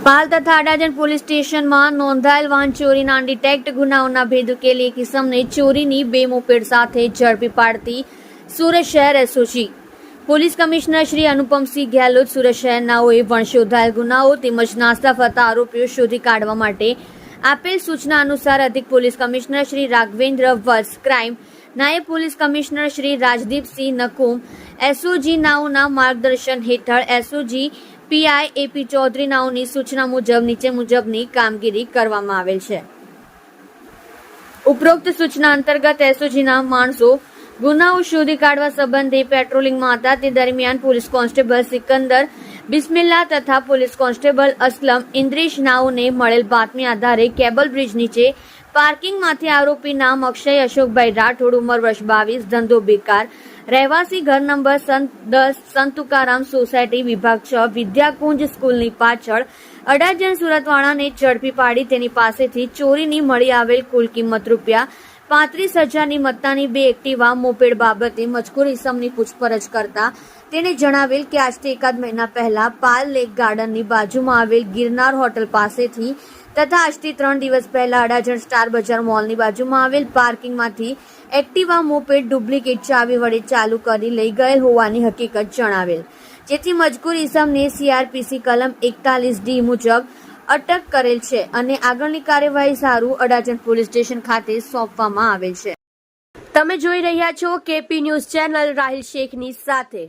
પાલ તથા અડાજણ પોલીસ સ્ટેશનમાં નોંધાયેલ વાહન ચોરીના અનડિટેક્ટ ગુનાઓના ભેદ ઉકેલી એક ઇસમને ચોરીની 2 મોપેડ સાથે ઝડપી પાડતી સુરત શહેર SOG police commissioner Shri Anupamsinh Gehlot Surat શહેરનાઓએ વણશોધાયેલ ગુનાઓ તેમજ નાસ્તા ફરતા આરોપીઓ શોધી કાઢવા માટે આપેલ સૂચના અનુસાર અધિક police commissioner Shri Raghavendra Vats crime, નાયબ police commissioner Shri Rajdeepsinh Nakum, SOG નાઓના માર્ગદર્શન હેઠળ એસઓજી પીઆઈ એપી ચૌધરી નાઓની સૂચના મુજબ નીચે મુજબની કામગીરી કરવામાં આવેલ છે। ઉપરોક્ત સૂચના અંતર્ગત એસઓજીના માણસો ગુનાઓ શોધી કાઢવા સંબંધે પેટ્રોલિંગમાં હતા તે દરમિયાન પોલીસ કોન્સ્ટેબલ સિકંદર બિસ્મિલ્લા તથા પોલીસ કોન્સ્ટેબલ અસલમ ઇન્દ્રેશ નાઓને મળેલ બાતમી આધારે કેબલ બ્રિજ નીચે પાર્કિંગમાંથી આરોપી નામ અક્ષય અશોકભાઈ રાઠોડ, ઉંમર વર્ષ 22, ધંધો બેકાર, રહેવાસી ઘર નંબર 10 સંત તુકારામ સોસાયટી વિભાગ 6 વિદ્યાકુંજ સ્કૂલની પાછળ અડાજણ સુરતવાળાને ઝડપી પાડી તેની પાસેથી ચોરીની મળી આવેલ કુલ કિંમત ₹35,000ની મત્તાની 2 એક્ટિવા મોપેડ બાબતે મજકૂર ઇસમની પૂછપરછ કરતા તેણે જણાવેલ કે આજથી એકાદ મહિના પહેલા પાલ લેક ગાર્ડનની બાજુમાં આવેલ ગિરનાર હોટલ પાસેથી તથા આજથી 3 દિવસ પહેલા અડાજણ સ્ટાર બજાર મોલની બાજુમાં આવેલ પાર્કિંગમાંથી એક્ટિવા મોપેડ ડુપ્લિકેટ ચાવી વડે ચાલુ કરી લઈ ગયેલ હોવાની હકીકત જણાવેલ, જેથી મજકૂર ઇસમને CRPC કલમ 41D મુજબ અટક કરેલ છે અને આગળની કાર્યવાહી સારું અડાજણ પોલીસ સ્ટેશન ખાતે સોંપવામાં આવેલ છે। તમે જોઈ રહ્યા છો KP ન્યૂઝ ચેનલ રાહિલ શેખની સાથે।